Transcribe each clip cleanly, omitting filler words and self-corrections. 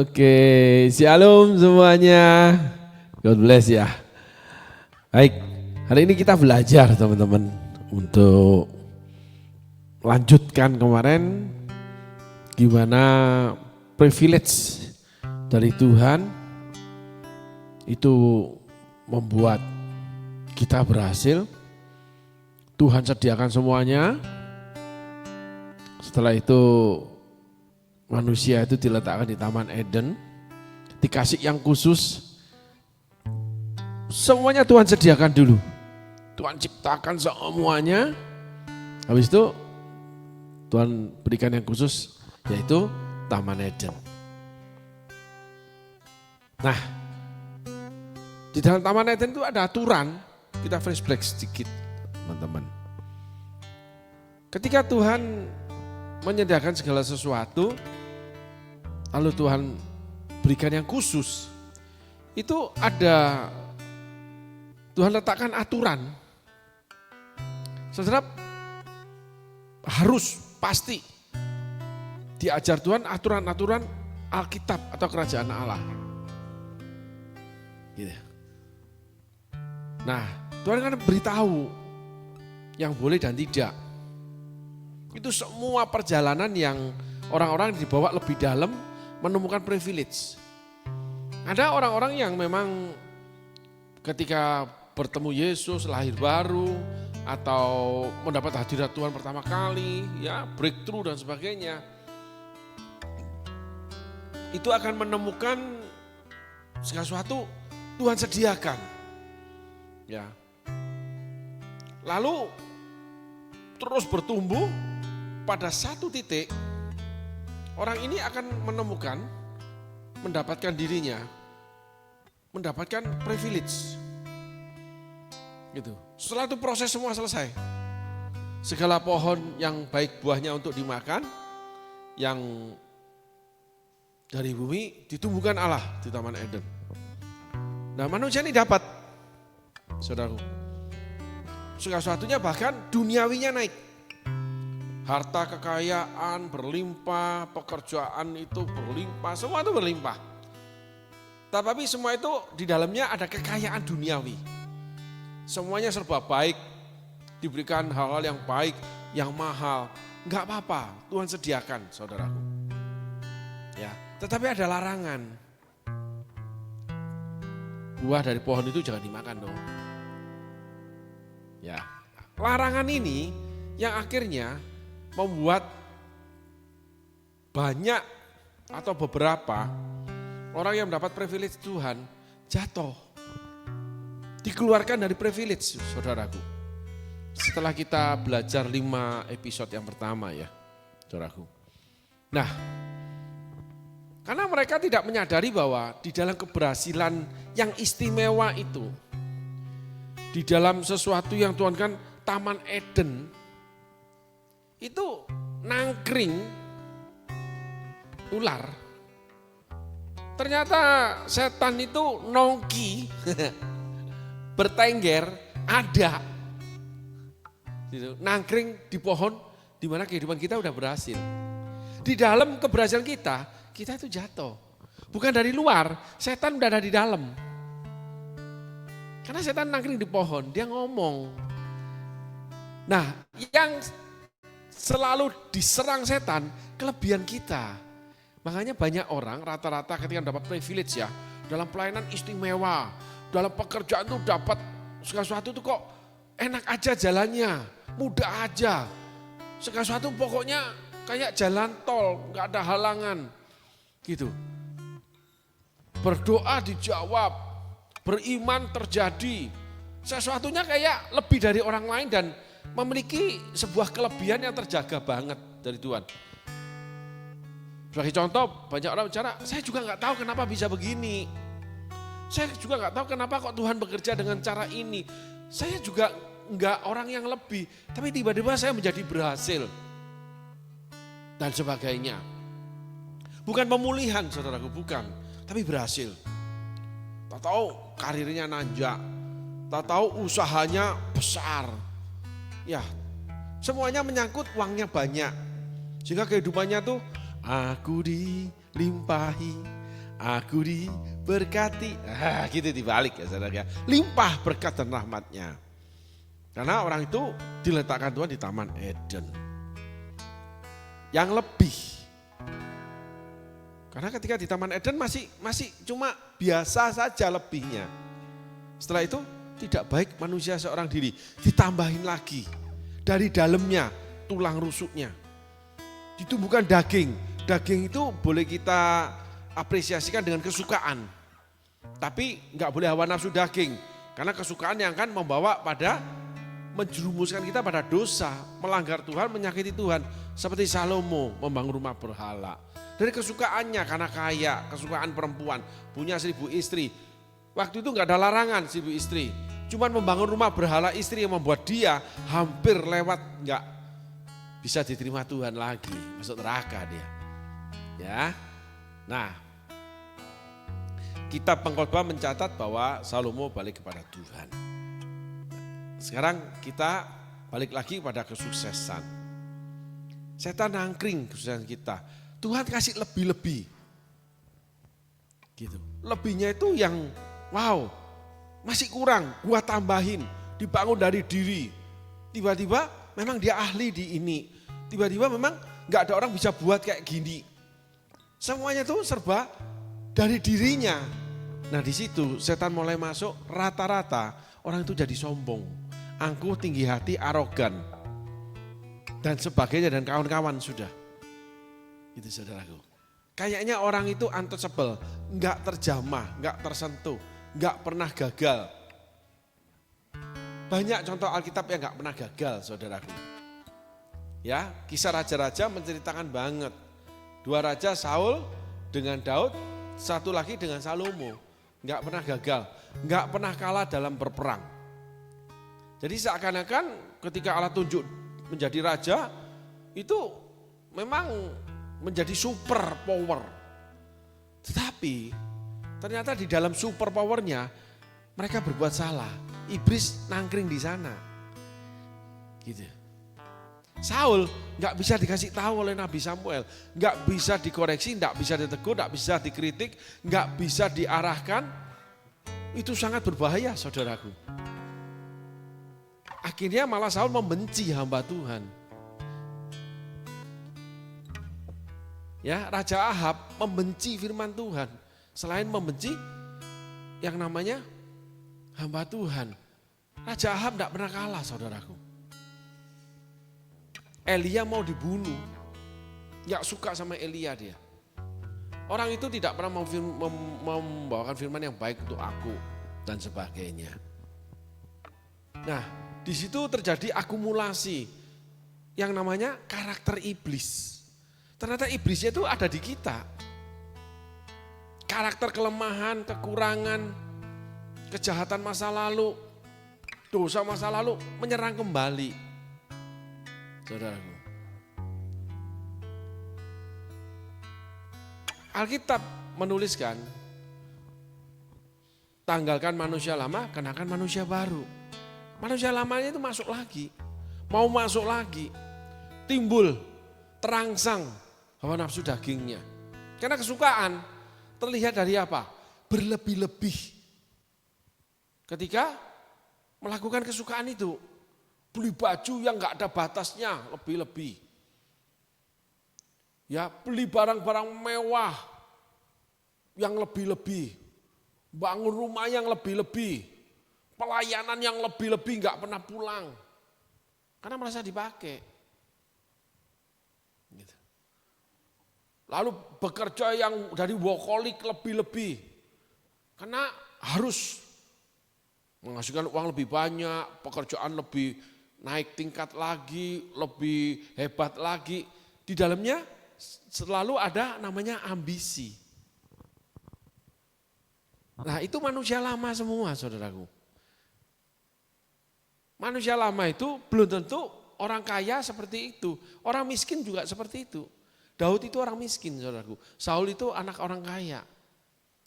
Oke, shalom semuanya. God bless ya. Baik, hari ini kita belajar teman-teman untuk lanjutkan kemarin gimana privilege dari Tuhan itu membuat kita berhasil. Tuhan sediakan semuanya. Setelah itu manusia itu diletakkan di Taman Eden, dikasih yang khusus. Semuanya Tuhan sediakan dulu. Tuhan ciptakan semuanya. Habis itu Tuhan berikan yang khusus, yaitu Taman Eden. Nah, di dalam Taman Eden itu ada aturan. Kita flashback sedikit, teman-teman. Ketika Tuhan menyediakan segala sesuatu, lalu Tuhan berikan yang khusus, itu ada Tuhan letakkan aturan. Saudara harus pasti diajar Tuhan aturan-aturan Alkitab atau kerajaan Allah. Gitu. Nah, Tuhan kan beritahu yang boleh dan tidak. Itu semua perjalanan yang orang-orang dibawa lebih dalam menemukan privilege. Ada orang-orang yang memang ketika bertemu Yesus lahir baru atau mendapat hadirat Tuhan pertama kali, ya breakthrough dan sebagainya, itu akan menemukan segala sesuatu Tuhan sediakan. Ya. Lalu terus bertumbuh pada satu titik. Orang ini akan menemukan, mendapatkan dirinya, mendapatkan privilege. Gitu. Setelah itu proses semua selesai. Segala pohon yang baik buahnya untuk dimakan, yang dari bumi ditumbuhkan Allah di Taman Eden. Nah, manusia ini dapat, saudaraku. Segala sesuatunya bahkan duniawinya naik. Harta kekayaan berlimpah, pekerjaan itu berlimpah, semua itu berlimpah. Tapi semua itu di dalamnya ada kekayaan duniawi. Semuanya serba baik, diberikan hal-hal yang baik, yang mahal. Enggak apa-apa, Tuhan sediakan, saudaraku. Ya, tetapi ada larangan. Buah dari pohon itu jangan dimakan dong. Ya, larangan ini yang akhirnya membuat banyak atau beberapa orang yang mendapat privilege Tuhan jatuh. Dikeluarkan dari privilege, saudaraku. Setelah kita belajar 5 episode yang pertama ya, saudaraku. Nah, karena mereka tidak menyadari bahwa di dalam keberhasilan yang istimewa itu, di dalam sesuatu yang Tuhan kan Taman Eden, itu nangkring ular. Ternyata setan itu nongki, bertengger, ada. Nangkring di pohon di mana kehidupan kita udah berhasil. Di dalam keberhasilan kita itu jatuh. Bukan dari luar, setan udah ada di dalam. Karena setan nangkring di pohon, dia ngomong. Nah, yang selalu diserang setan, kelebihan kita. Makanya banyak orang rata-rata ketika dapat privilege ya, dalam pelayanan istimewa, dalam pekerjaan tuh dapat segala sesuatu tuh kok enak aja jalannya, mudah aja. Segala sesuatu pokoknya kayak jalan tol, gak ada halangan. Gitu. Berdoa dijawab, beriman terjadi. Sesuatunya kayak lebih dari orang lain dan memiliki sebuah kelebihan yang terjaga banget dari Tuhan. Sebagai contoh, banyak orang bicara, saya juga nggak tahu kenapa bisa begini. Saya juga nggak tahu kenapa kok Tuhan bekerja dengan cara ini. Saya juga nggak orang yang lebih, tapi tiba-tiba saya menjadi berhasil. Dan sebagainya. Bukan pemulihan, saudaraku, bukan. Tapi berhasil. Tak tahu karirnya nanjak. Tak tahu usahanya besar. Ya, semuanya menyangkut uangnya banyak. Sehingga kehidupannya tuh, aku dilimpahi Aku diberkati. Gitu dibalik ya saudara. Limpah berkat dan rahmatnya. Karena orang itu diletakkan Tuhan di Taman Eden. Yang lebih. Karena ketika di Taman Eden masih cuma biasa saja lebihnya. Setelah itu tidak baik manusia seorang diri. Ditambahin lagi. Dari dalamnya tulang rusuknya. Ditumbuhkan daging. Daging itu boleh kita apresiasikan dengan kesukaan. Tapi enggak boleh hawa nafsu daging. Karena kesukaan yang akan membawa pada menjerumuskan kita pada dosa. Melanggar Tuhan, menyakiti Tuhan. Seperti Salomo membangun rumah berhala. Dari kesukaannya karena kaya, kesukaan perempuan. Punya 1000 istri. Waktu itu enggak ada larangan 1000 istri. Cuman membangun rumah berhala istri yang membuat dia hampir lewat enggak bisa diterima Tuhan lagi. Masuk neraka dia. Ya. Nah, kitab Pengkhotbah mencatat bahwa Salomo balik kepada Tuhan. Sekarang kita balik lagi pada kesuksesan. Setan nangkring kesuksesan kita. Tuhan kasih lebih-lebih. Gitu. Lebihnya itu yang wow, masih kurang, gua tambahin, dibangun dari diri. Tiba-tiba memang dia ahli di ini. Tiba-tiba memang gak ada orang bisa buat kayak gini. Semuanya itu serba dari dirinya. Nah di situ setan mulai masuk, rata-rata orang itu jadi sombong, angkuh, tinggi hati, arogan, dan sebagainya dan kawan-kawan sudah. Itu saudaraku. Kayaknya orang itu untouchable, nggak terjamah, nggak tersentuh, nggak pernah gagal. Banyak contoh Alkitab yang nggak pernah gagal, saudaraku. Ya, kisah raja-raja menceritakan banget. 2 raja Saul dengan Daud, 1 lagi dengan Salomo. Enggak pernah gagal, enggak pernah kalah dalam berperang. Jadi seakan-akan ketika Allah tunjuk menjadi raja, itu memang menjadi super power. Tetapi ternyata di dalam super powernya mereka berbuat salah. Iblis nangkring di sana. Gitu. Saul nggak bisa dikasih tahu oleh Nabi Samuel, nggak bisa dikoreksi, nggak bisa ditegur, nggak bisa dikritik, nggak bisa diarahkan. Itu sangat berbahaya, saudaraku. Akhirnya malah Saul membenci hamba Tuhan. Ya, Raja Ahab membenci firman Tuhan. Selain membenci yang namanya hamba Tuhan, Raja Ahab nggak pernah kalah, saudaraku. Elia mau dibunuh, gak suka sama Elia dia. Orang itu tidak pernah membawakan firman yang baik untuk aku dan sebagainya. Nah, di situ terjadi akumulasi yang namanya karakter iblis. Ternyata iblisnya itu ada di kita. Karakter kelemahan, kekurangan, kejahatan masa lalu, dosa masa lalu menyerang kembali. Saudaraku, Alkitab menuliskan, tanggalkan manusia lama, kenakan manusia baru. Manusia lamanya itu masuk lagi, mau masuk lagi, timbul, terangsang hawa nafsu dagingnya. Karena kesukaan terlihat dari apa? Berlebih-lebih. Ketika melakukan kesukaan itu, beli baju yang gak ada batasnya, lebih-lebih. Ya, beli barang-barang mewah yang lebih-lebih. Bangun rumah yang lebih-lebih. Pelayanan yang lebih-lebih gak pernah pulang. Karena merasa dipakai. Gitu. Lalu bekerja yang dari workaholic lebih-lebih. Karena harus menghasilkan uang lebih banyak, pekerjaan lebih naik tingkat lagi, lebih hebat lagi. Di dalamnya selalu ada namanya ambisi. Nah itu manusia lama semua, saudaraku. Manusia lama itu belum tentu orang kaya seperti itu. Orang miskin juga seperti itu. Daud itu orang miskin, saudaraku. Saul itu anak orang kaya.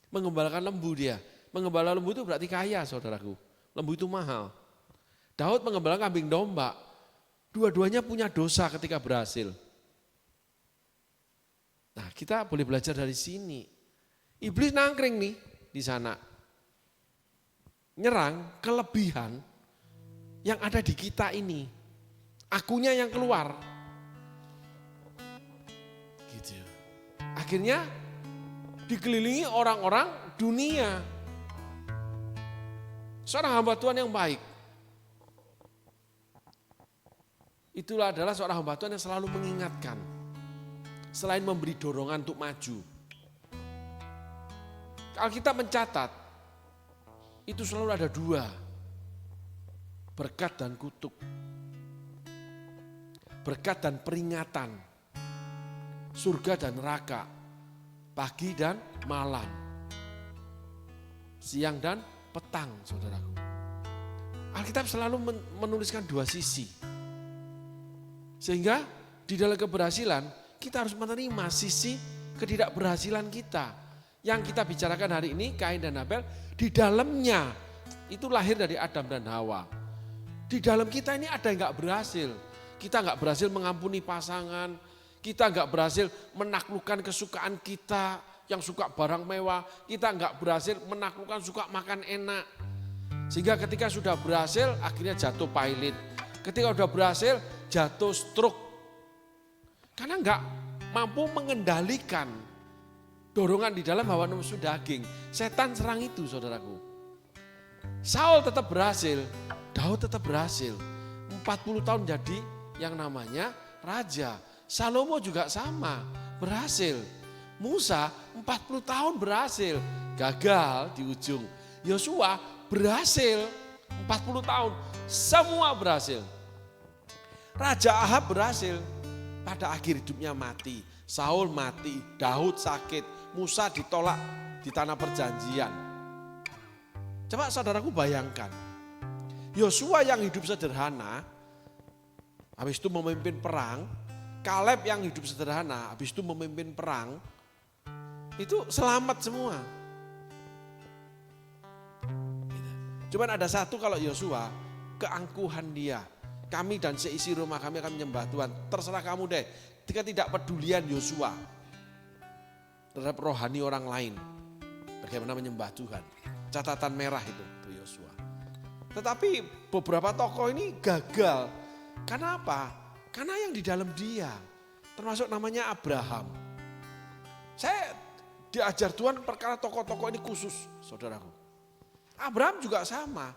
Mengembalakan lembu dia. Menggembala lembu itu berarti kaya, saudaraku. Lembu itu mahal. Daud mengembalakan kambing domba. Dua-duanya punya dosa ketika berhasil. Nah kita boleh belajar dari sini. Iblis nangkring nih di sana. Nyerang kelebihan yang ada di kita ini. Akunya yang keluar. Gitu. Akhirnya dikelilingi orang-orang dunia. Seorang hamba Tuhan yang baik. Itulah adalah seorang hamba Tuhan yang selalu mengingatkan. Selain memberi dorongan untuk maju. Kalau kita mencatat, itu selalu ada dua. Berkat dan kutuk. Berkat dan peringatan. Surga dan neraka. Pagi dan malam. Siang dan petang, saudaraku. Alkitab selalu menuliskan dua sisi. Sehingga di dalam keberhasilan, kita harus menerima sisi ketidakberhasilan kita. Yang kita bicarakan hari ini, Kain dan Habel, di dalamnya itu lahir dari Adam dan Hawa. Di dalam kita ini ada yang gak berhasil. Kita gak berhasil mengampuni pasangan, kita gak berhasil menaklukkan kesukaan kita yang suka barang mewah, kita gak berhasil menaklukkan suka makan enak. Sehingga ketika sudah berhasil, akhirnya jatuh pilot. Ketika sudah berhasil, jatuh stroke. Karena gak mampu mengendalikan dorongan di dalam hawa nafsu daging. Setan serang itu, saudaraku. Saul tetap berhasil, Daud tetap berhasil. 40 tahun jadi yang namanya raja. Salomo juga sama, berhasil. Musa 40 tahun berhasil, gagal di ujung. Yosua berhasil 40 tahun, semua berhasil. Raja Ahab berhasil, pada akhir hidupnya mati. Saul mati, Daud sakit, Musa ditolak di tanah perjanjian. Coba saudaraku bayangkan, Yosua yang hidup sederhana, habis itu memimpin perang, Kaleb yang hidup sederhana, habis itu memimpin perang, itu selamat semua. Cuman ada satu kalau Yosua, keangkuhan dia. Kami dan seisi rumah kami akan menyembah Tuhan. Terserah kamu deh. Ketika tidak pedulian Yosua terhadap rohani orang lain. Bagaimana menyembah Tuhan. Catatan merah itu Yosua. Tetapi beberapa tokoh ini gagal. Karena apa? Karena yang di dalam dia. Termasuk namanya Abraham. Saya diajar Tuhan perkara tokoh-tokoh ini khusus, saudaraku. Abraham juga sama.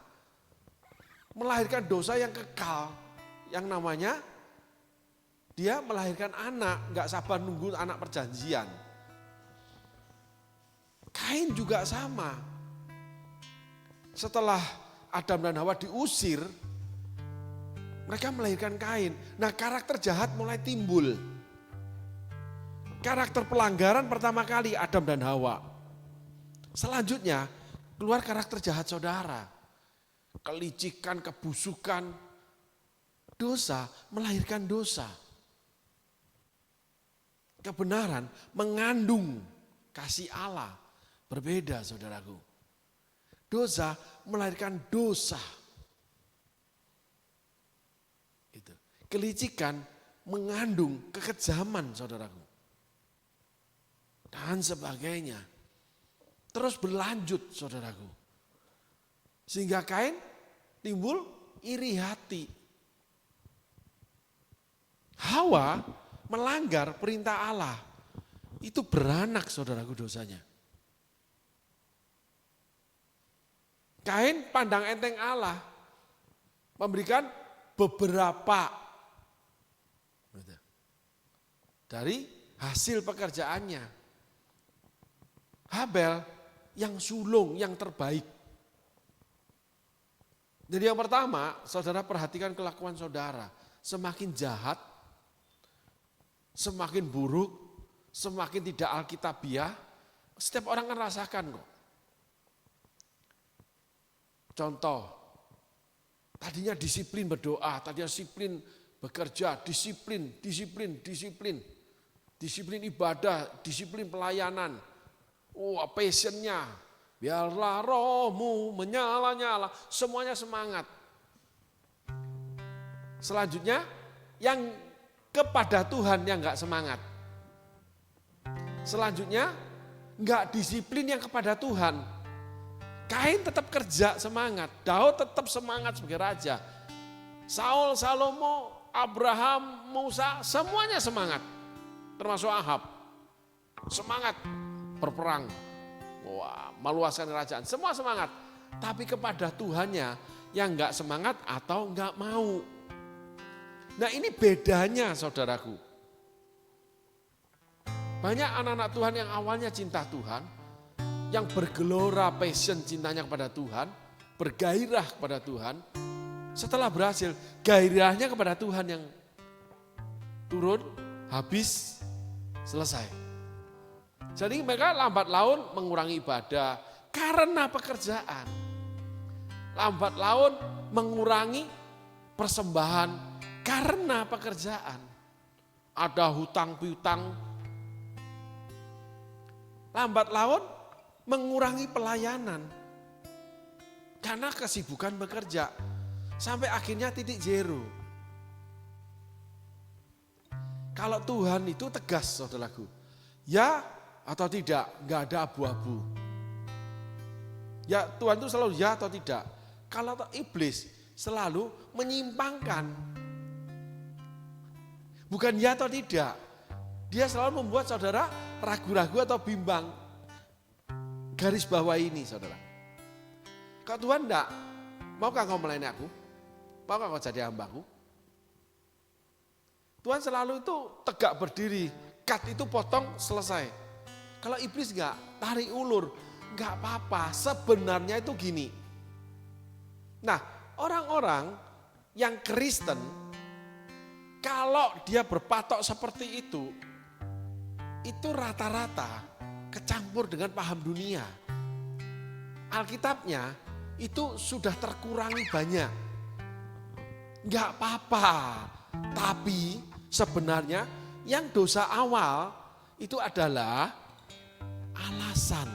Melahirkan dosa yang kekal. Yang namanya dia melahirkan anak, gak sabar nunggu anak perjanjian. Kain juga sama. Setelah Adam dan Hawa diusir, mereka melahirkan Kain. Nah, karakter jahat mulai timbul. Karakter pelanggaran pertama kali Adam dan Hawa. Selanjutnya keluar karakter jahat saudara. Kelicikan, kebusukan, dosa melahirkan dosa. Kebenaran mengandung kasih Allah. Berbeda, saudaraku. Dosa melahirkan dosa. Itu. Kelicikan mengandung kekejaman, saudaraku. Dan sebagainya. Terus berlanjut, saudaraku. Sehingga Kain timbul iri hati. Hawa melanggar perintah Allah. Itu beranak, saudaraku, dosanya. Kain pandang enteng Allah, memberikan beberapa dari hasil pekerjaannya. Habel yang sulung, yang terbaik. Jadi yang pertama, saudara perhatikan kelakuan saudara. Semakin jahat, semakin buruk, semakin tidak alkitabiah, setiap orang kan rasakan kok. Contoh, tadinya disiplin berdoa, tadinya disiplin bekerja, disiplin ibadah, disiplin pelayanan. Passionnya, biarlah rohmu menyala-nyala, semuanya semangat. Selanjutnya, yang kepada Tuhan yang gak semangat. Selanjutnya, enggak disiplin yang kepada Tuhan. Kain tetap kerja semangat, Daud tetap semangat sebagai raja. Saul, Salomo, Abraham, Musa, semuanya semangat. Termasuk Ahab. Semangat berperang. Wah, meluaskan kerajaan, semua semangat. Tapi kepada Tuhannya yang enggak semangat atau enggak mau. Nah, ini bedanya saudaraku. Banyak anak-anak Tuhan yang awalnya cinta Tuhan, yang bergelora passion cintanya kepada Tuhan, bergairah kepada Tuhan, setelah berhasil gairahnya kepada Tuhan yang turun, habis, selesai. Jadi mereka lambat laun mengurangi ibadah karena pekerjaan. Lambat laun mengurangi persembahan karena pekerjaan. Ada hutang piutang. Lambat laun mengurangi pelayanan karena kesibukan bekerja. Sampai akhirnya titik zero. Kalau Tuhan itu tegas saudaraku. Ya atau tidak, enggak ada abu-abu. Ya Tuhan itu selalu ya atau tidak. Kalau iblis selalu menyimpangkan. Bukan ya atau tidak. Dia selalu membuat saudara ragu-ragu atau bimbang. Garis bawah ini saudara. Kalau Tuhan enggak, maukah kau melayani aku? Maukah kau jadi hambaku? Tuhan selalu itu tegak berdiri. Cut itu potong, selesai. Kalau iblis enggak, tarik ulur. Enggak apa-apa, sebenarnya itu gini. Nah, orang-orang yang Kristen, kalau dia berpatok seperti itu rata-rata kecampur dengan paham dunia. Alkitabnya itu sudah terkurangi banyak. Enggak apa-apa, tapi sebenarnya yang dosa awal itu adalah alasan.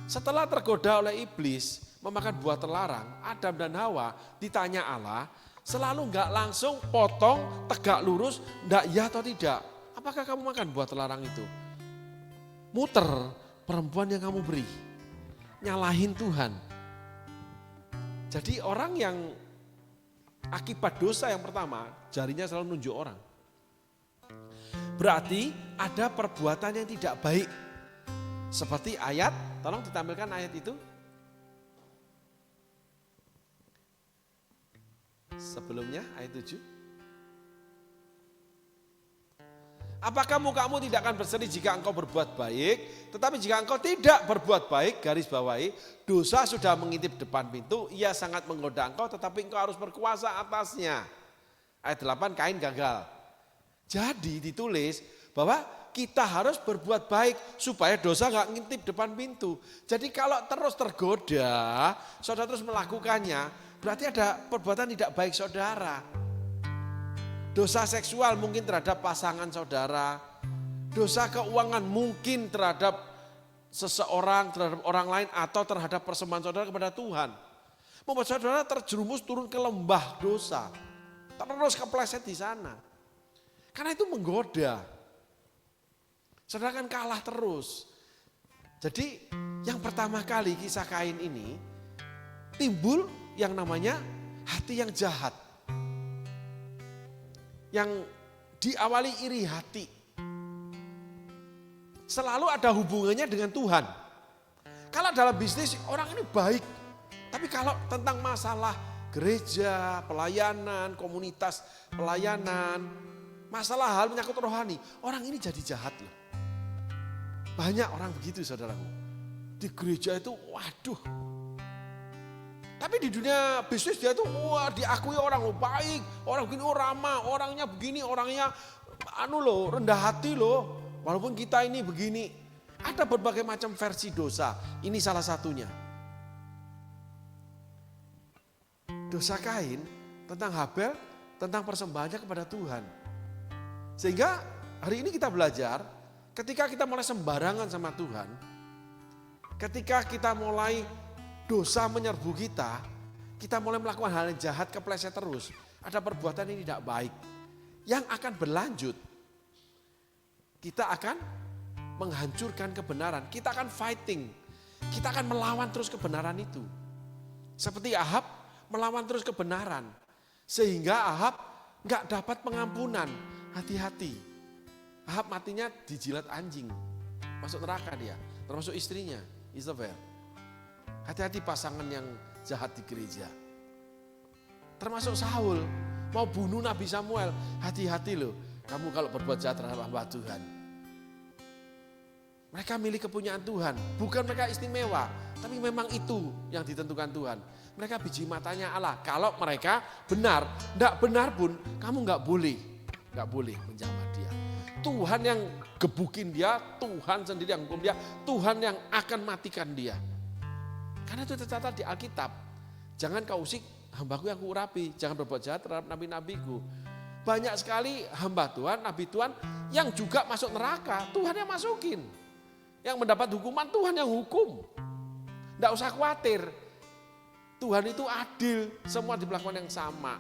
Setelah tergoda oleh iblis memakan buah terlarang, Adam dan Hawa ditanya Allah, selalu enggak langsung potong, tegak lurus, enggak ya atau tidak. Apakah kamu makan buah terlarang itu? Muter perempuan yang kamu beri. Nyalahin Tuhan. Jadi orang yang akibat dosa yang pertama, jarinya selalu nunjuk orang. Berarti ada perbuatan yang tidak baik. Seperti ayat, tolong ditampilkan ayat itu. Sebelumnya ayat 7. Apakah mukamu tidak akan berseri jika engkau berbuat baik, tetapi jika engkau tidak berbuat baik, garis bawahi, dosa sudah mengintip depan pintu, ia sangat menggoda engkau tetapi engkau harus berkuasa atasnya. Ayat 8, Kain gagal. Jadi ditulis bahwa kita harus berbuat baik supaya dosa gak ngintip depan pintu. Jadi kalau terus tergoda, saudara terus melakukannya, berarti ada perbuatan tidak baik saudara. Dosa seksual mungkin terhadap pasangan saudara. Dosa keuangan mungkin terhadap seseorang, terhadap orang lain atau terhadap persembahan saudara kepada Tuhan. Membuat saudara terjerumus turun ke lembah dosa. Terus kepleset di sana. Karena itu menggoda. Saudara kan kalah terus. Jadi yang pertama kali kisah Kain ini timbul yang namanya hati yang jahat. Yang diawali iri hati. Selalu ada hubungannya dengan Tuhan. Kalau dalam bisnis orang ini baik. Tapi kalau tentang masalah gereja, pelayanan, komunitas pelayanan, masalah hal menyangkut rohani, orang ini jadi jahat loh. Banyak orang begitu saudaraku. Di gereja itu waduh. Tapi di dunia bisnis dia itu wah diakui orang baik, orang begini ramah, orangnya begini, orangnya rendah hati loh. Walaupun kita ini begini. Ada berbagai macam versi dosa. Ini salah satunya. Dosa Kain tentang Habel, tentang persembahannya kepada Tuhan. Sehingga hari ini kita belajar ketika kita mulai sembarangan sama Tuhan, ketika kita mulai dosa menyerbu kita mulai melakukan hal yang jahat, kepleset terus. Ada perbuatan yang tidak baik yang akan berlanjut. Kita akan menghancurkan kebenaran, kita akan fighting. Kita akan melawan terus kebenaran itu. Seperti Ahab melawan terus kebenaran. Sehingga Ahab gak dapat pengampunan. Hati-hati. Ahab matinya dijilat anjing. Masuk neraka dia. Termasuk istrinya, Isabel. Hati-hati pasangan yang jahat di gereja. Termasuk Saul. Mau bunuh Nabi Samuel. Hati-hati loh. Kamu kalau berbuat jahat terhadap hamba Tuhan. Mereka milik kepunyaan Tuhan, bukan mereka istimewa, tapi memang itu yang ditentukan Tuhan. Mereka biji matanya Allah. Kalau mereka benar, tidak benar pun kamu nggak boleh menjamah dia. Tuhan yang gebukin dia, Tuhan sendiri yang hukum dia, Tuhan yang akan matikan dia. Karena itu tercatat di Alkitab. Jangan kau usik hambaku yang kuurapi, jangan berbuat jahat terhadap nabi-nabiku. Banyak sekali hamba Tuhan, nabi Tuhan yang juga masuk neraka, Tuhan yang masukin. Yang mendapat hukuman Tuhan yang hukum. Tidak usah khawatir. Tuhan itu adil, semua diperlakukan yang sama.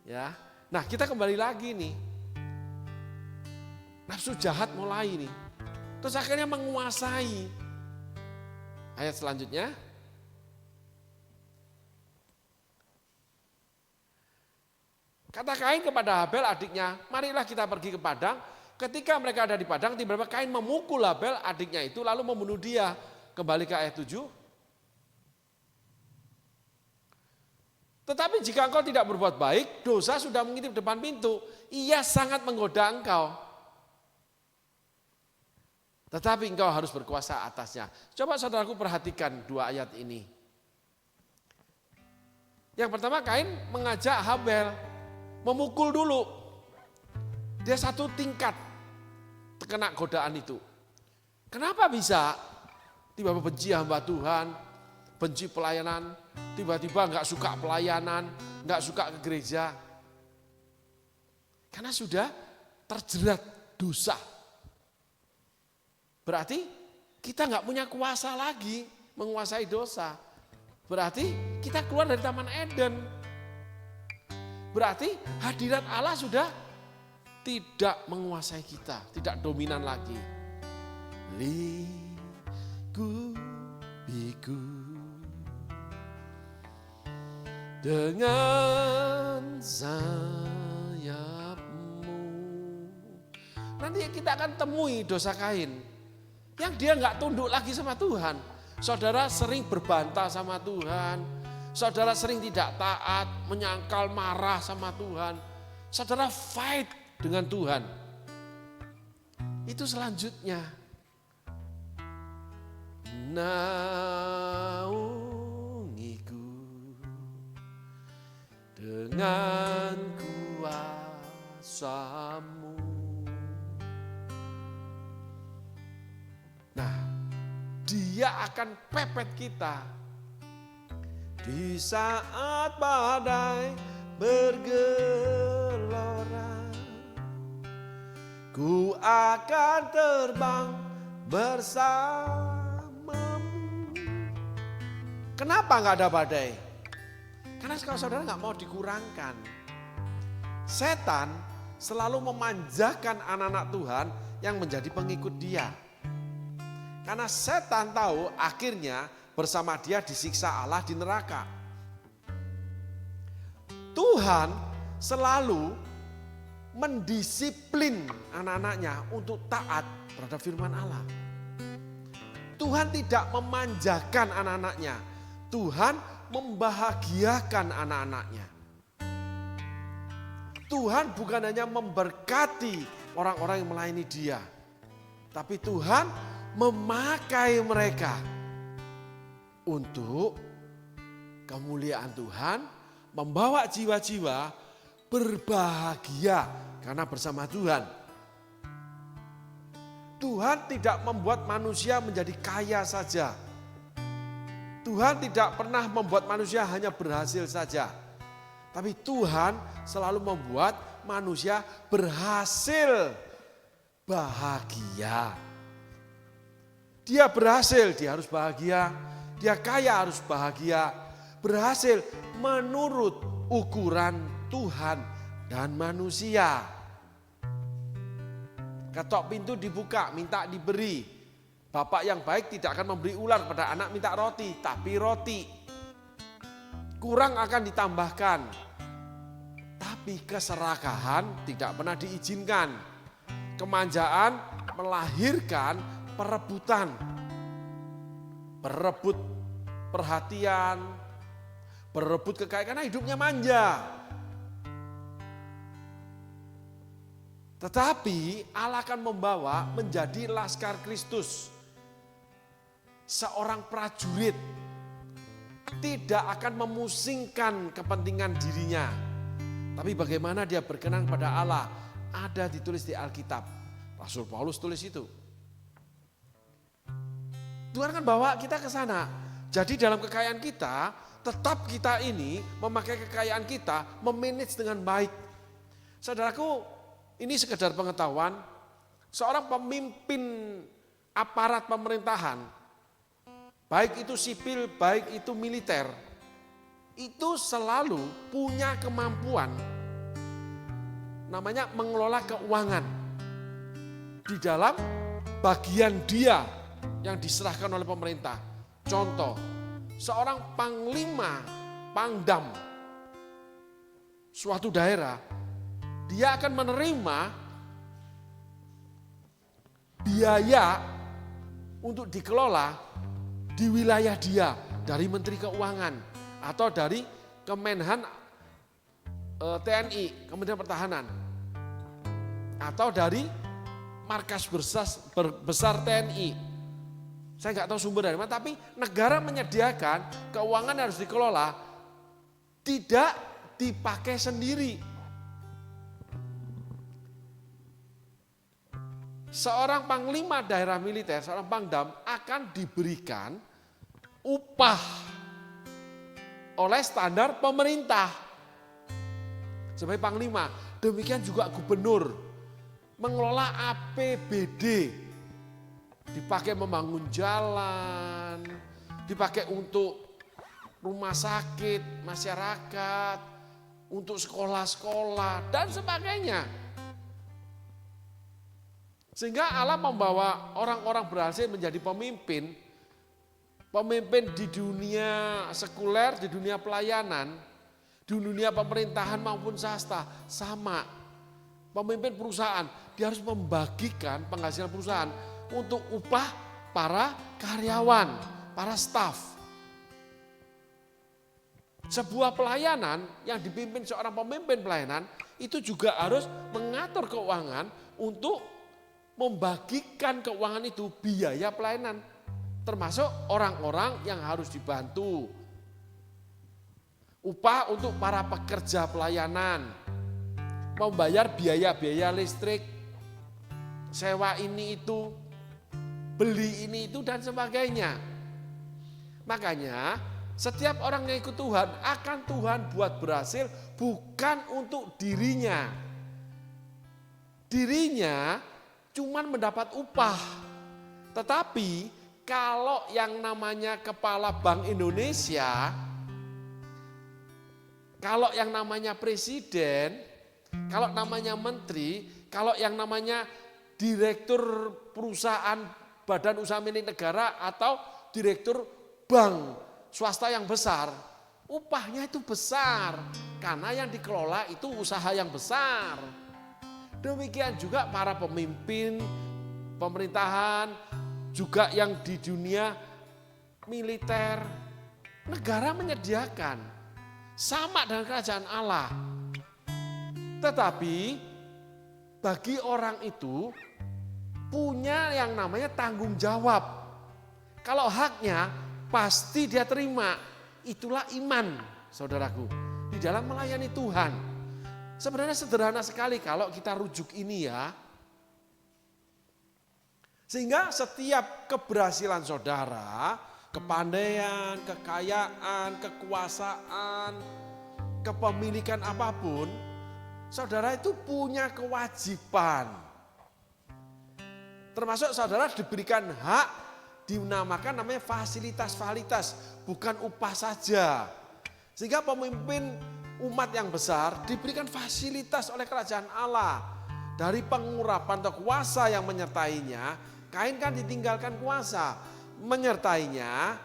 Ya. Nah, kita kembali lagi nih. Nafsu jahat mulai nih. Terus akhirnya menguasai. Ayat selanjutnya. Kata Kain kepada Habel adiknya, marilah kita pergi ke padang. Ketika mereka ada di padang, tiba-tiba Kain memukul Habel adiknya itu lalu membunuh dia. Kembali ke ayat 7. Tetapi jika engkau tidak berbuat baik, dosa sudah mengintip depan pintu. Ia sangat menggoda engkau. Tetapi engkau harus berkuasa atasnya. Coba saudaraku perhatikan dua ayat ini. Yang pertama Kain mengajak Habel memukul dulu. Dia satu tingkat kena godaan itu. Kenapa bisa? Tiba-tiba benci hamba Tuhan, benci pelayanan, tiba-tiba enggak suka pelayanan, enggak suka ke gereja. Karena sudah terjerat dosa. Berarti kita enggak punya kuasa lagi menguasai dosa. Berarti kita keluar dari Taman Eden. Berarti hadirat Allah sudah tidak menguasai kita, tidak dominan lagi. Liku dengan sayapmu. Nanti kita akan temui dosa Kain. Yang dia nggak tunduk lagi sama Tuhan. Saudara sering berbantah sama Tuhan. Saudara sering tidak taat, menyangkal, marah sama Tuhan. Saudara fight dengan Tuhan. Itu selanjutnya. Naungiku dengan kuasa-Mu. Nah, Dia akan pepet kita di saat badai bergelora. Ku akan terbang bersamamu. Kenapa nggak ada badai? Karena kalau saudara nggak mau dikurangkan. Setan selalu memanjakan anak-anak Tuhan yang menjadi pengikut dia. Karena setan tahu akhirnya bersama dia disiksa Allah di neraka. Tuhan selalu mendisiplin anak-anaknya untuk taat terhadap firman Allah. Tuhan tidak memanjakan anak-anaknya. Tuhan membahagiakan anak-anaknya. Tuhan bukan hanya memberkati orang-orang yang melayani Dia. Tapi Tuhan memakai mereka untuk kemuliaan Tuhan, membawa jiwa-jiwa berbahagia karena bersama Tuhan. Tuhan tidak membuat manusia menjadi kaya saja. Tuhan tidak pernah membuat manusia hanya berhasil saja. Tapi Tuhan selalu membuat manusia berhasil bahagia. Dia berhasil, dia harus bahagia. Dia kaya, harus bahagia. Berhasil menurut ukuran Tuhan dan manusia. Ketok pintu dibuka, minta diberi. Bapak yang baik tidak akan memberi ular pada anak minta roti, tapi roti. Kurang akan ditambahkan. Tapi keserakahan tidak pernah diizinkan. Kemanjaan melahirkan perebutan. Berebut perhatian, berebut kekayaan karena hidupnya manja. Tetapi Allah akan membawa menjadi laskar Kristus. Seorang prajurit tidak akan memusingkan kepentingan dirinya. Tapi bagaimana dia berkenan pada Allah, ada ditulis di Alkitab. Rasul Paulus tulis itu. Tuhan akan bawa kita ke sana. Jadi dalam kekayaan kita, tetap kita ini memakai kekayaan kita, memanage dengan baik. Saudaraku, ini sekedar pengetahuan, seorang pemimpin aparat pemerintahan, baik itu sipil, baik itu militer, itu selalu punya kemampuan namanya mengelola keuangan di dalam bagian dia yang diserahkan oleh pemerintah. Contoh, seorang panglima, pangdam suatu daerah, dia akan menerima biaya untuk dikelola di wilayah dia dari Menteri Keuangan atau dari Kemenhan TNI, Kementerian Pertahanan, atau dari markas besar TNI. Saya nggak tahu sumber dari mana, tapi negara menyediakan keuangan yang harus dikelola tidak dipakai sendiri. Seorang panglima daerah militer, seorang pangdam akan diberikan upah oleh standar pemerintah sebagai panglima. Demikian juga gubernur mengelola APBD, dipakai membangun jalan, dipakai untuk rumah sakit, masyarakat, untuk sekolah-sekolah dan sebagainya. Sehingga Allah membawa orang-orang berhasil menjadi pemimpin di dunia sekuler, di dunia pelayanan, di dunia pemerintahan maupun swasta, sama. Pemimpin perusahaan, dia harus membagikan penghasilan perusahaan untuk upah para karyawan, para staf. Sebuah pelayanan yang dipimpin seorang pemimpin pelayanan, itu juga harus mengatur keuangan untuk membagikan keuangan itu biaya pelayanan, termasuk orang-orang yang harus dibantu. Upah untuk para pekerja pelayanan, membayar biaya-biaya listrik, sewa ini itu, beli ini itu dan sebagainya. Makanya setiap orang yang ikut Tuhan akan Tuhan buat berhasil bukan untuk dirinya. Dirinya cuman mendapat upah. Tetapi kalau yang namanya Kepala Bank Indonesia, kalau yang namanya Presiden, kalau namanya Menteri, kalau yang namanya Direktur Perusahaan Badan Usaha Milik Negara atau Direktur Bank swasta yang besar, upahnya itu besar karena yang dikelola itu usaha yang besar. Demikian juga para pemimpin pemerintahan, juga yang di dunia militer, negara menyediakan sama dengan kerajaan Allah. Tetapi bagi orang itu punya yang namanya tanggung jawab. Kalau haknya pasti dia terima. Itulah iman, saudaraku, di dalam melayani Tuhan. Sebenarnya sederhana sekali kalau kita rujuk ini ya. Sehingga setiap keberhasilan saudara, kepandaian, kekayaan, kekuasaan, kepemilikan apapun, saudara itu punya kewajiban. Termasuk saudara diberikan hak, dinamakan namanya fasilitas-fasilitas, bukan upah saja. Sehingga pemimpin umat yang besar diberikan fasilitas oleh kerajaan Allah. Dari pengurapan atau kuasa yang menyertainya, Kain kan ditinggalkan kuasa menyertainya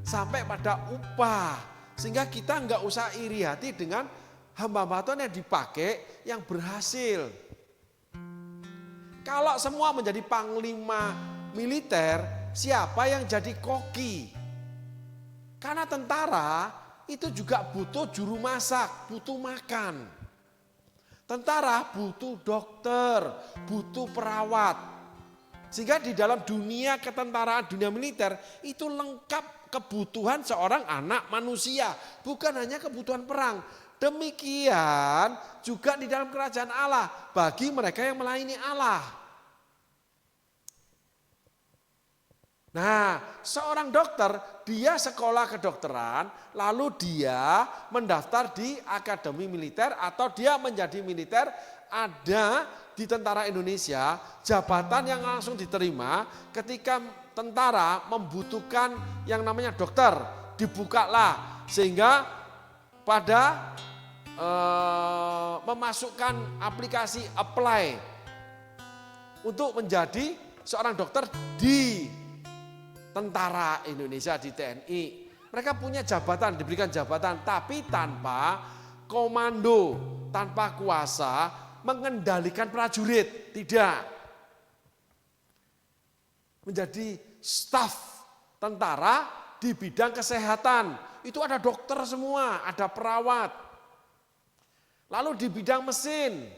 sampai pada upah. Sehingga kita nggak usah iri hati dengan hamba-hamba Tuhan yang dipakai yang berhasil. Kalau semua menjadi panglima militer, siapa yang jadi koki? Karena tentara itu juga butuh juru masak, butuh makan. Tentara butuh dokter, butuh perawat. Sehingga di dalam dunia ketentaraan, dunia militer itu lengkap kebutuhan seorang anak manusia. Bukan hanya kebutuhan perang. Demikian juga di dalam kerajaan Allah bagi mereka yang melayani Allah. Nah, seorang dokter, dia sekolah kedokteran, lalu dia mendaftar di akademi militer atau dia menjadi militer, ada di tentara Indonesia jabatan yang langsung diterima ketika tentara membutuhkan yang namanya dokter, dibukalah sehingga pada memasukkan aplikasi apply untuk menjadi seorang dokter di tentara Indonesia, di TNI. Mereka punya jabatan, diberikan jabatan, tapi tanpa komando, tanpa kuasa mengendalikan prajurit, tidak. Menjadi staf tentara di bidang kesehatan, itu ada dokter semua, ada perawat. Lalu di bidang mesin,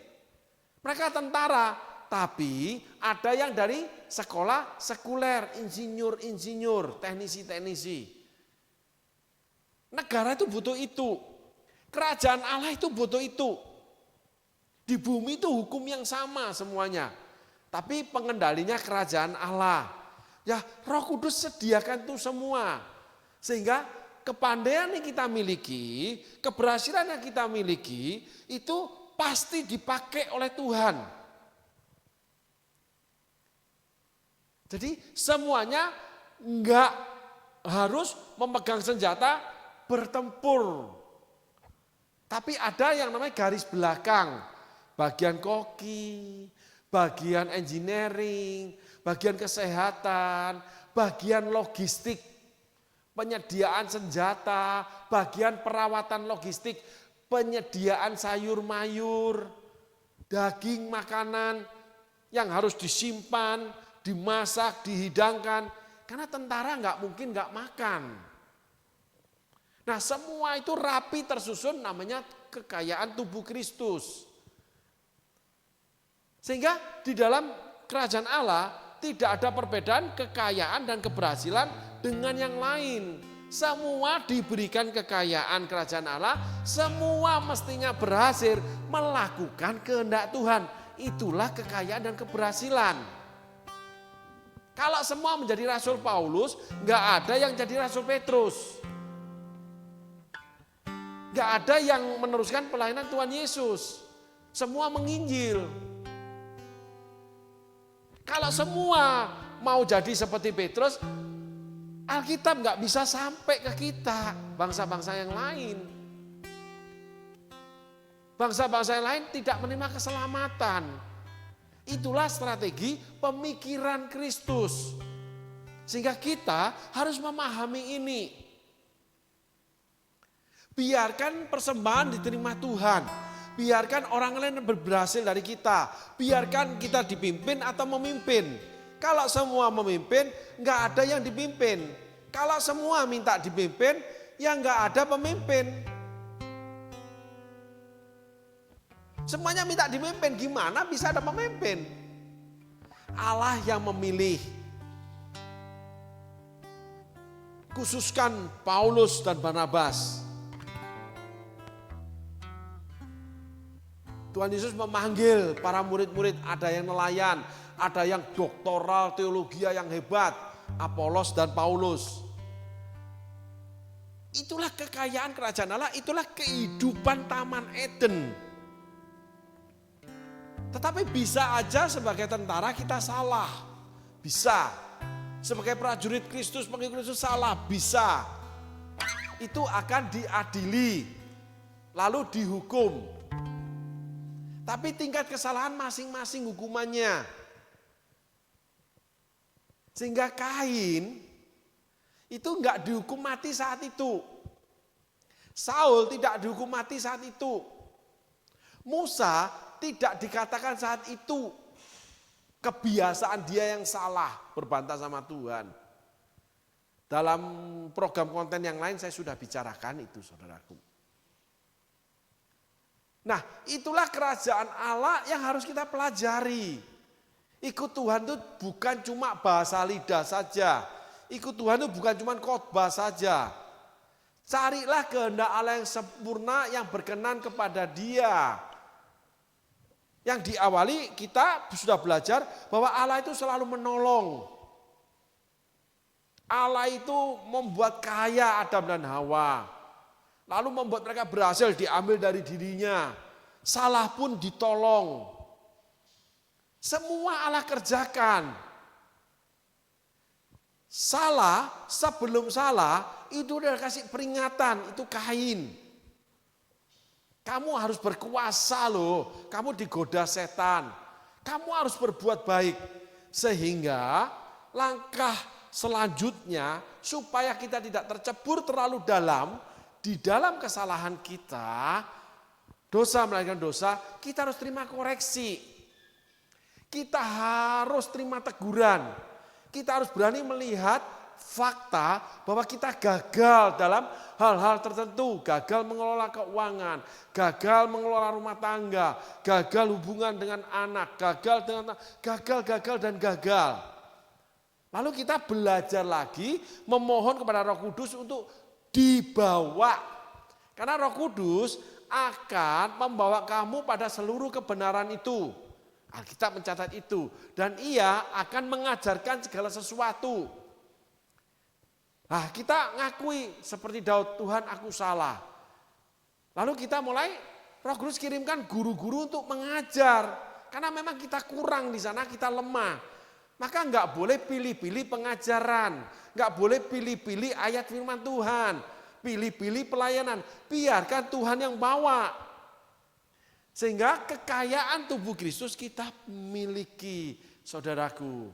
mereka tentara, tapi ada yang dari sekolah sekuler, insinyur, teknisi. Negara itu butuh itu. Kerajaan Allah itu butuh itu. Di bumi itu hukum yang sama semuanya. Tapi pengendalinya kerajaan Allah. Ya, Roh Kudus sediakan itu semua. Sehingga kepandaian yang kita miliki, keberhasilan yang kita miliki, itu pasti dipakai oleh Tuhan. Jadi semuanya enggak harus memegang senjata bertempur. Tapi ada yang namanya garis belakang. Bagian koki, bagian engineering, bagian kesehatan, bagian logistik, penyediaan senjata, bagian perawatan logistik, penyediaan sayur mayur, daging makanan yang harus disimpan, dimasak, dihidangkan. Karena tentara nggak mungkin nggak makan. Nah, semua itu rapi tersusun, namanya kekayaan tubuh Kristus. Sehingga di dalam kerajaan Allah tidak ada perbedaan kekayaan dan keberhasilan dengan yang lain. Semua diberikan kekayaan kerajaan Allah, semua mestinya berhasil melakukan kehendak Tuhan. Itulah kekayaan dan keberhasilan. Kalau semua menjadi Rasul Paulus, nggak ada yang jadi Rasul Petrus. Nggak ada yang meneruskan pelayanan Tuhan Yesus. Semua menginjil. Kalau semua mau jadi seperti Petrus, Alkitab nggak bisa sampai ke kita, bangsa-bangsa yang lain. Bangsa-bangsa yang lain tidak menerima keselamatan. Itulah strategi pemikiran Kristus. Sehingga kita harus memahami ini. Biarkan persembahan diterima Tuhan. Biarkan orang lain berhasil dari kita. Biarkan kita dipimpin atau memimpin. Kalau semua memimpin, nggak ada yang dipimpin. Kalau semua minta dipimpin, ya nggak ada pemimpin. Semuanya minta dipimpin, gimana bisa ada pemimpin? Allah yang memilih. Khususkan Paulus dan Barnabas. Tuhan Yesus memanggil para murid-murid, ada yang nelayan, ada yang doktoral teologi yang hebat, Apolos dan Paulus. Itulah kekayaan kerajaan Allah, itulah kehidupan Taman Eden. Tetapi bisa aja sebagai tentara kita salah, bisa. Sebagai prajurit Kristus, pengikut Kristus salah, bisa. Itu akan diadili, lalu dihukum. Tapi tingkat kesalahan masing-masing hukumannya. Sehingga Kain itu enggak dihukum mati saat itu. Saul tidak dihukum mati saat itu. Musa tidak dikatakan saat itu. Kebiasaan dia yang salah berbantah sama Tuhan. Dalam program konten yang lain saya sudah bicarakan itu, saudaraku. Nah, itulah kerajaan Allah yang harus kita pelajari. Ikut Tuhan itu bukan cuma bahasa lidah saja. Ikut Tuhan itu bukan cuma khotbah saja. Carilah kehendak Allah yang sempurna yang berkenan kepada Dia. Yang diawali kita sudah belajar bahwa Allah itu selalu menolong. Allah itu membuat kaya Adam dan Hawa. Lalu membuat mereka berhasil diambil dari dirinya. Salah pun ditolong. Semua Allah kerjakan. Salah, sebelum salah, itu udah kasih peringatan, itu Kain. Kamu harus berkuasa loh, kamu digoda setan. Kamu harus berbuat baik. Sehingga langkah selanjutnya, supaya kita tidak tercebur terlalu dalam, di dalam kesalahan kita, dosa melahirkan dosa, kita harus terima koreksi. Kita harus terima teguran. Kita harus berani melihat fakta bahwa kita gagal dalam hal-hal tertentu. Gagal mengelola keuangan, gagal mengelola rumah tangga, gagal hubungan dengan anak, gagal. Lalu kita belajar lagi memohon kepada Roh Kudus untuk dibawa. Karena Roh Kudus akan membawa kamu pada seluruh kebenaran itu. Alkitab mencatat itu. Dan Ia akan mengajarkan segala sesuatu. Nah, kita ngakui seperti Daud, Tuhan aku salah. Lalu kita mulai, Roh Kudus kirimkan guru-guru untuk mengajar. Karena memang kita kurang di sana, kita lemah. Maka enggak boleh pilih-pilih pengajaran. Enggak boleh pilih-pilih ayat firman Tuhan. Pilih-pilih pelayanan. Biarkan Tuhan yang bawa. Sehingga kekayaan tubuh Kristus kita miliki, saudaraku.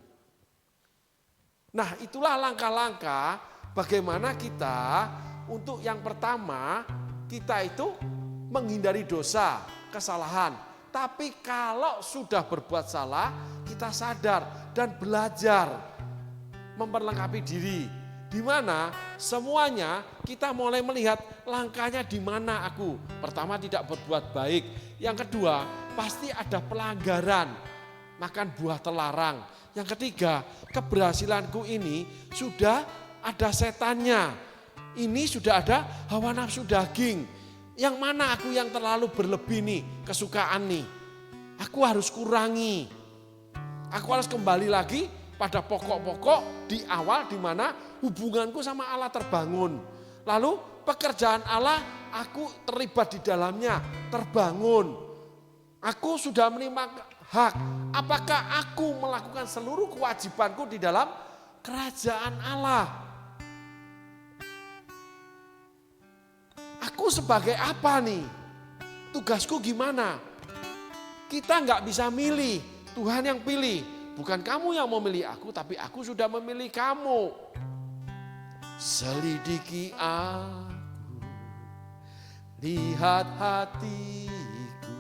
Nah, itulah langkah-langkah bagaimana kita untuk yang pertama, kita itu menghindari dosa, kesalahan. Tapi kalau sudah berbuat salah, kita sadar dan belajar memperlengkapi diri. Di mana semuanya kita mulai melihat langkahnya di mana aku. Pertama tidak berbuat baik. Yang kedua pasti ada pelanggaran. Makan buah terlarang. Yang ketiga keberhasilanku ini sudah ada setannya. Ini sudah ada hawa nafsu daging. Yang mana aku yang terlalu berlebih nih kesukaan nih. Aku harus kurangi. Aku harus kembali lagi pada pokok-pokok di awal di mana hubunganku sama Allah terbangun. Lalu pekerjaan Allah aku terlibat di dalamnya, terbangun. Aku sudah menerima hak. Apakah aku melakukan seluruh kewajibanku di dalam kerajaan Allah? Aku sebagai apa nih? Tugasku gimana? Kita nggak bisa milih, Tuhan yang pilih. Bukan kamu yang memilih aku, tapi aku sudah memilih kamu. Selidiki aku, lihat hatiku.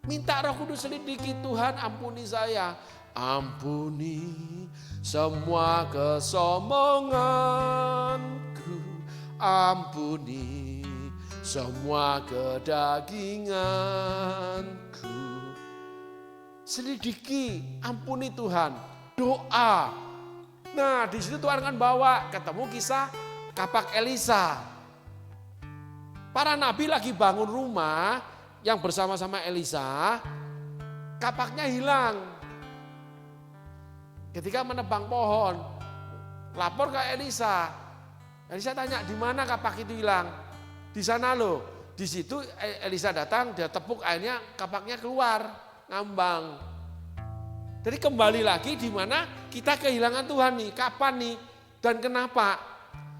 Minta Roh Kudus selidiki, Tuhan ampuni saya. Ampuni semua kesombonganku. Ampuni semua kedaginganku. Selidiki, ampuni Tuhan, doa. Nah, di situ Tuhan akan bawa ketemu kisah kapak Elisa. Para nabi lagi bangun rumah yang bersama-sama Elisa, kapaknya hilang. Ketika menebang pohon, lapor ke Elisa. Elisa tanya, di mana kapak itu hilang? Di sana loh. Di situ Elisa datang, dia tepuk akhirnya kapaknya keluar. Ngambang. Jadi kembali lagi di mana kita kehilangan Tuhan nih, kapan nih dan kenapa?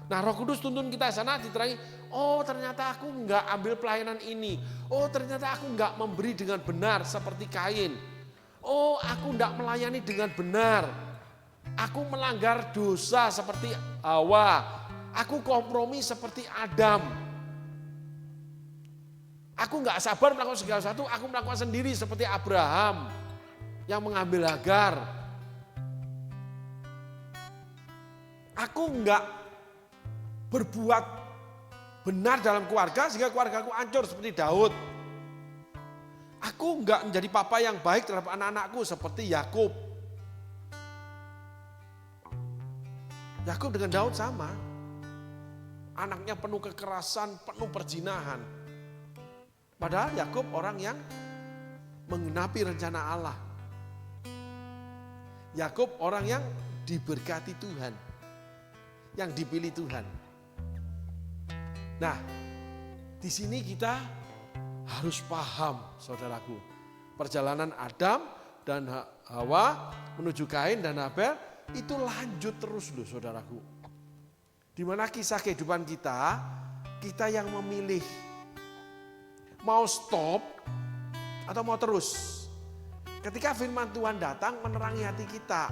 Nah, Roh Kudus tuntun kita sana diterangi, Oh ternyata aku enggak ambil pelayanan ini. Oh ternyata aku enggak memberi dengan benar seperti Kain. Oh aku enggak melayani dengan benar. Aku melanggar dosa seperti Hawa. Aku kompromi seperti Adam. Aku enggak sabar melakukan segala sesuatu, aku melakukan sendiri seperti Abraham yang mengambil Hagar. Aku enggak berbuat benar dalam keluarga sehingga keluargaku hancur seperti Daud. Aku enggak menjadi papa yang baik terhadap anak-anakku seperti Yakub. Yakub dengan Daud sama. Anaknya penuh kekerasan, penuh perzinahan. Padahal Yakub orang yang menggenapi rencana Allah. Yakub orang yang diberkati Tuhan. Yang dipilih Tuhan. Nah, di sini kita harus paham, saudaraku. Perjalanan Adam dan Hawa menuju Kain dan Habel itu lanjut terus loh, saudaraku. Di mana kisah kehidupan kita yang memilih mau stop atau mau terus. Ketika firman Tuhan datang menerangi hati kita.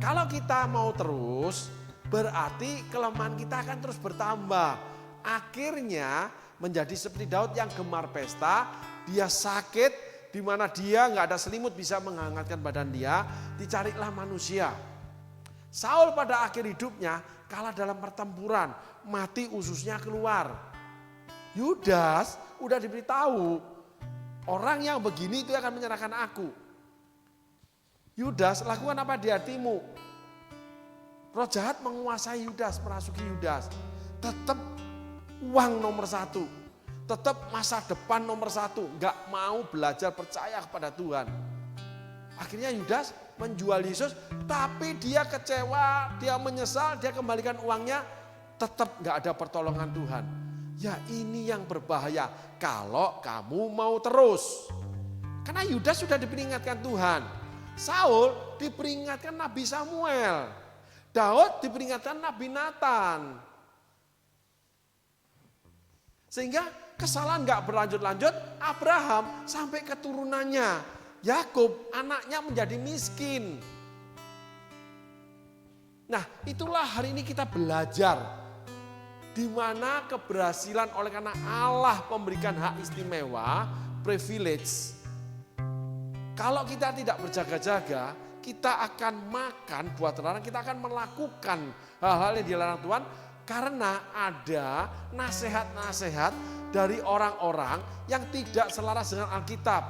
Kalau kita mau terus, berarti kelemahan kita akan terus bertambah. Akhirnya menjadi seperti Daud yang gemar pesta, dia sakit, di mana dia nggak ada selimut bisa menghangatkan badan dia, dicarilah manusia. Saul pada akhir hidupnya kalah dalam pertempuran, mati ususnya keluar. Yudas udah diberitahu, orang yang begini itu akan menyerahkan aku. Yudas lakukan apa di hatimu? Roh jahat menguasai Yudas, merasuki Yudas. Tetap uang nomor satu. Tetap masa depan nomor satu. Gak mau belajar percaya kepada Tuhan. Akhirnya Yudas menjual Yesus. Tapi dia kecewa, dia menyesal, dia kembalikan uangnya. Tetap gak ada pertolongan Tuhan. Ya ini yang berbahaya. Kalau kamu mau terus. Karena Yudas sudah diperingatkan Tuhan. Saul diperingatkan Nabi Samuel. Daud diperingatkan Nabi Nathan. Sehingga kesalahan gak berlanjut-lanjut, Abraham sampai keturunannya. Yakub anaknya menjadi miskin. Nah itulah hari ini kita belajar. Di mana keberhasilan oleh karena Allah memberikan hak istimewa, privilege. Kalau kita tidak berjaga-jaga, kita akan makan buah terlarang, kita akan melakukan hal-hal yang dilarang Tuhan. Karena ada nasihat-nasihat dari orang-orang yang tidak selaras dengan Alkitab.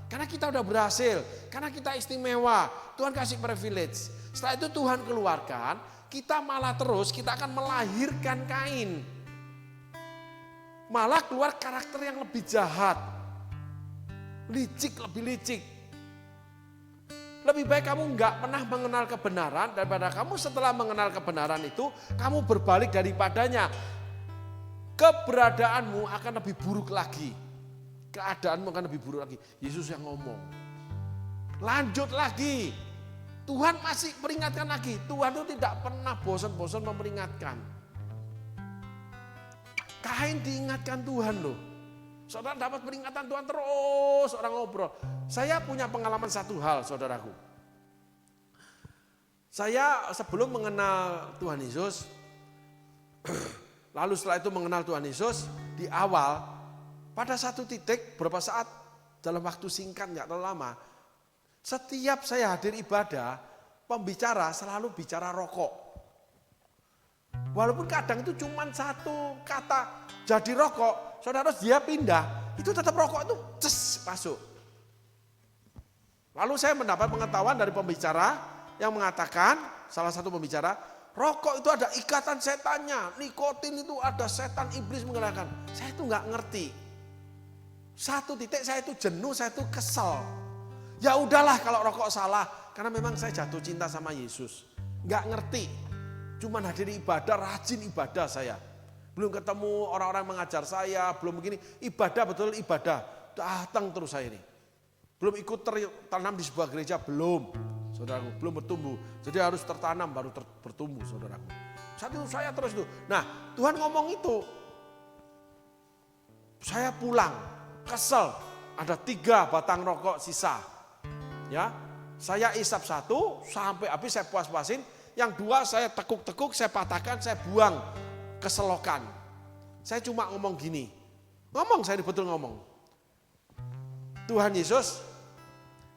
Karena kita udah berhasil, karena kita istimewa, Tuhan kasih privilege. Setelah itu Tuhan keluarkan, kita malah terus, kita akan melahirkan Kain. Malah keluar karakter yang lebih jahat. Licik, lebih licik. Lebih baik kamu enggak pernah mengenal kebenaran daripada kamu setelah mengenal kebenaran itu kamu berbalik daripadanya. Keberadaanmu akan lebih buruk lagi. Keadaanmu akan lebih buruk lagi. Yesus yang ngomong. Lanjut lagi. Tuhan masih peringatkan lagi. Tuhan itu tidak pernah bosan-bosan memperingatkan. Kain diingatkan Tuhan loh. Saudara dapat peringatan Tuhan terus orang ngobrol. Saya punya pengalaman satu hal saudaraku. Saya sebelum mengenal Tuhan Yesus, lalu setelah itu mengenal Tuhan Yesus, di awal pada satu titik beberapa saat dalam waktu singkat nggak terlalu lama, setiap saya hadir ibadah, pembicara selalu bicara rokok. Walaupun kadang itu cuma satu kata jadi rokok, saudara dia pindah, itu tetap rokok itu masuk. Lalu saya mendapat pengetahuan dari pembicara yang mengatakan, salah satu pembicara, rokok itu ada ikatan setannya, nikotin itu ada setan iblis menggerakkan. Saya itu nggak ngerti. Satu titik saya itu jenuh, saya itu kesel. Ya udahlah kalau rokok salah, karena memang saya jatuh cinta sama Yesus. Nggak ngerti, cuman hadiri ibadah, rajin ibadah saya. Belum ketemu orang-orang mengajar saya, belum begini. Ibadah betul ibadah, datang terus saya ini. Belum ikut tertanam di sebuah gereja, belum. Saudaraku, belum bertumbuh. Jadi harus tertanam baru bertumbuh saudaraku. Saat itu saya terus itu. Nah Tuhan ngomong itu. Saya pulang, kesel, ada 3 batang rokok sisa. Ya, saya isap 1 sampai habis saya puas-puasin. Yang 2 saya tekuk-tekuk, saya patahkan, saya buang ke selokan. Saya cuma ngomong gini. Saya betul ngomong. Tuhan Yesus,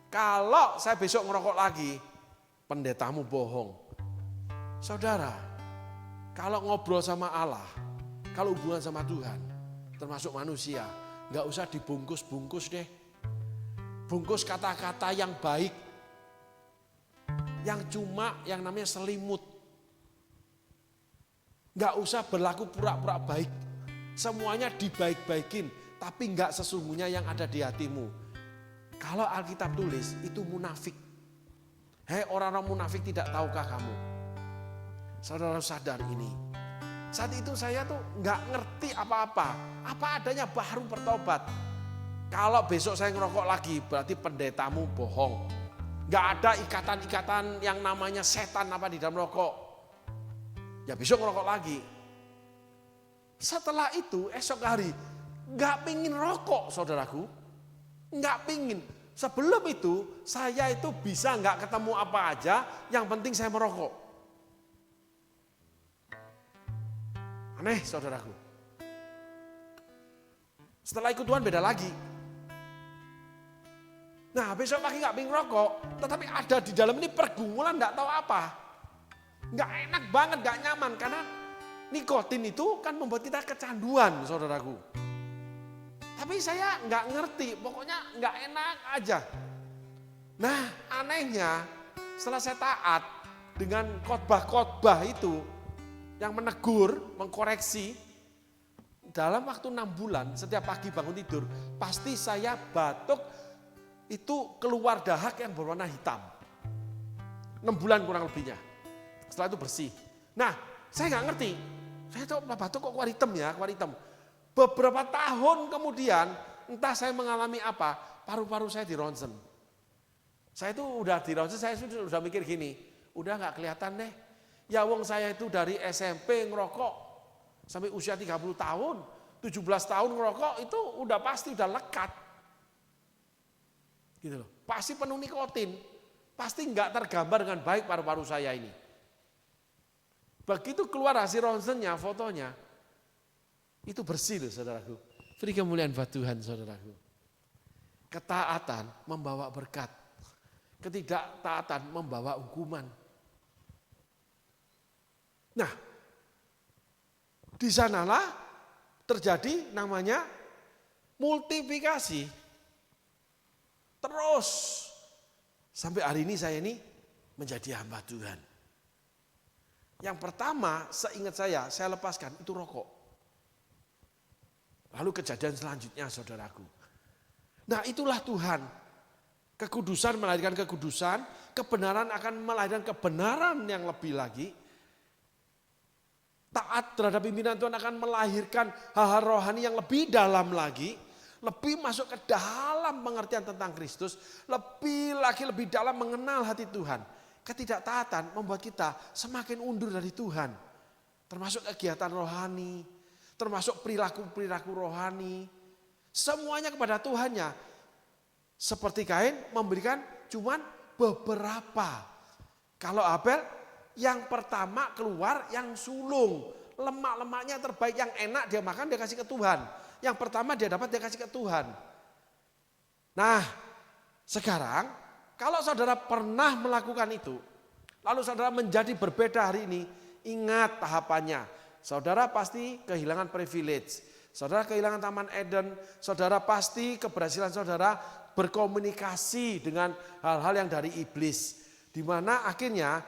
kalau saya besok ngerokok lagi, pendetamu bohong. Saudara, kalau ngobrol sama Allah, kalau hubungan sama Tuhan, termasuk manusia, gak usah dibungkus-bungkus deh. Bungkus kata-kata yang baik, yang cuma yang namanya selimut. Gak usah berlaku pura-pura baik. Semuanya dibaik-baikin, tapi gak sesungguhnya yang ada di hatimu. Kalau Alkitab tulis, itu munafik. Hei orang-orang munafik, tidak tahukah kamu? Saudara sadar ini. Saat itu saya tuh gak ngerti apa-apa. Apa adanya baru bertobat. Kalau besok saya ngerokok lagi, berarti pendetamu bohong. Gak ada ikatan-ikatan yang namanya setan apa di dalam rokok. Ya besok ngerokok lagi. Setelah itu esok hari gak pingin rokok saudaraku. Gak pingin. Sebelum itu saya itu bisa gak ketemu apa aja, yang penting saya merokok. Aneh saudaraku. Setelah ikut Tuhan beda lagi. Nah besok lagi gak pengen rokok, tetapi ada di dalam ini pergumulan gak tahu apa. Gak enak banget, gak nyaman, karena nikotin itu kan membuat kita kecanduan saudaraku. Tapi saya gak ngerti, pokoknya gak enak aja. Nah anehnya setelah saya taat dengan khotbah-khotbah itu yang menegur, mengkoreksi, dalam waktu 6 bulan setiap pagi bangun tidur pasti saya batuk. Itu keluar dahak yang berwarna hitam. 6 bulan kurang lebihnya. Setelah itu bersih. Nah, saya nggak ngerti. Saya tahu batuk kok keluar hitam ya, keluar hitam. Beberapa tahun kemudian, entah saya mengalami apa, paru-paru saya di ronsen. Saya itu udah di ronsen, saya sudah mikir gini, udah nggak kelihatan deh. Ya wong saya itu dari SMP ngerokok sampai usia 30 tahun, 17 tahun ngerokok itu udah pasti udah lekat. Gitu loh. Pasti penuh nikotin, pasti nggak tergambar dengan baik paru-paru saya ini. Begitu keluar hasil ronsennya, fotonya, itu bersih loh saudaraku. Beri kemuliaan buat Tuhan saudaraku. Ketaatan membawa berkat, ketidaktaatan membawa hukuman. Nah, di sanalah terjadi namanya multiplikasi. Terus sampai hari ini saya ini menjadi hamba Tuhan. Yang pertama seingat saya lepaskan itu rokok. Lalu kejadian selanjutnya saudaraku. Nah itulah Tuhan. Kekudusan melahirkan kekudusan, kebenaran akan melahirkan kebenaran yang lebih lagi. Taat terhadap pimpinan Tuhan akan melahirkan hal-hal rohani yang lebih dalam lagi. Lebih masuk ke dalam pengertian tentang Kristus, lebih dalam mengenal hati Tuhan. Ketidaktaatan membuat kita semakin undur dari Tuhan. Termasuk kegiatan rohani, termasuk perilaku-perilaku rohani. Semuanya kepada Tuhannya. Seperti Kain memberikan cuman beberapa. Kalau Abel yang pertama keluar yang sulung. Lemak-lemaknya terbaik, yang enak dia makan dia kasih ke Tuhan. Yang pertama dia dapat dia kasih ke Tuhan. Nah sekarang kalau saudara pernah melakukan itu, lalu saudara menjadi berbeda hari ini, ingat tahapannya. Saudara pasti kehilangan privilege, saudara kehilangan Taman Eden, saudara pasti keberhasilan saudara berkomunikasi dengan hal-hal yang dari iblis. Di mana akhirnya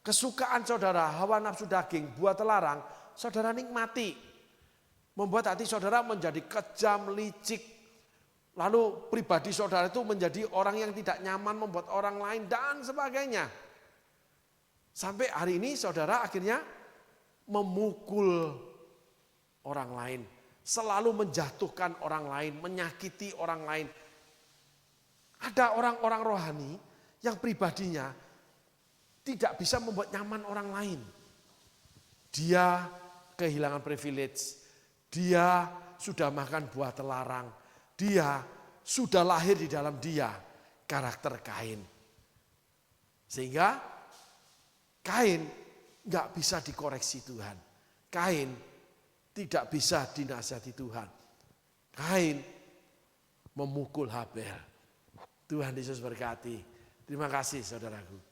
kesukaan saudara, hawa nafsu daging, buah telarang, saudara nikmati. Membuat hati saudara menjadi kejam, licik. Lalu pribadi saudara itu menjadi orang yang tidak nyaman, membuat orang lain dan sebagainya. Sampai hari ini saudara akhirnya memukul orang lain. Selalu menjatuhkan orang lain, menyakiti orang lain. Ada orang-orang rohani yang pribadinya tidak bisa membuat nyaman orang lain. Dia kehilangan privilege. Dia sudah makan buah terlarang. Dia sudah lahir di dalam dia karakter Kain. Sehingga Kain nggak bisa dikoreksi Tuhan. Kain tidak bisa dinasihati Tuhan. Kain memukul Habel. Tuhan Yesus berkati. Terima kasih saudaraku.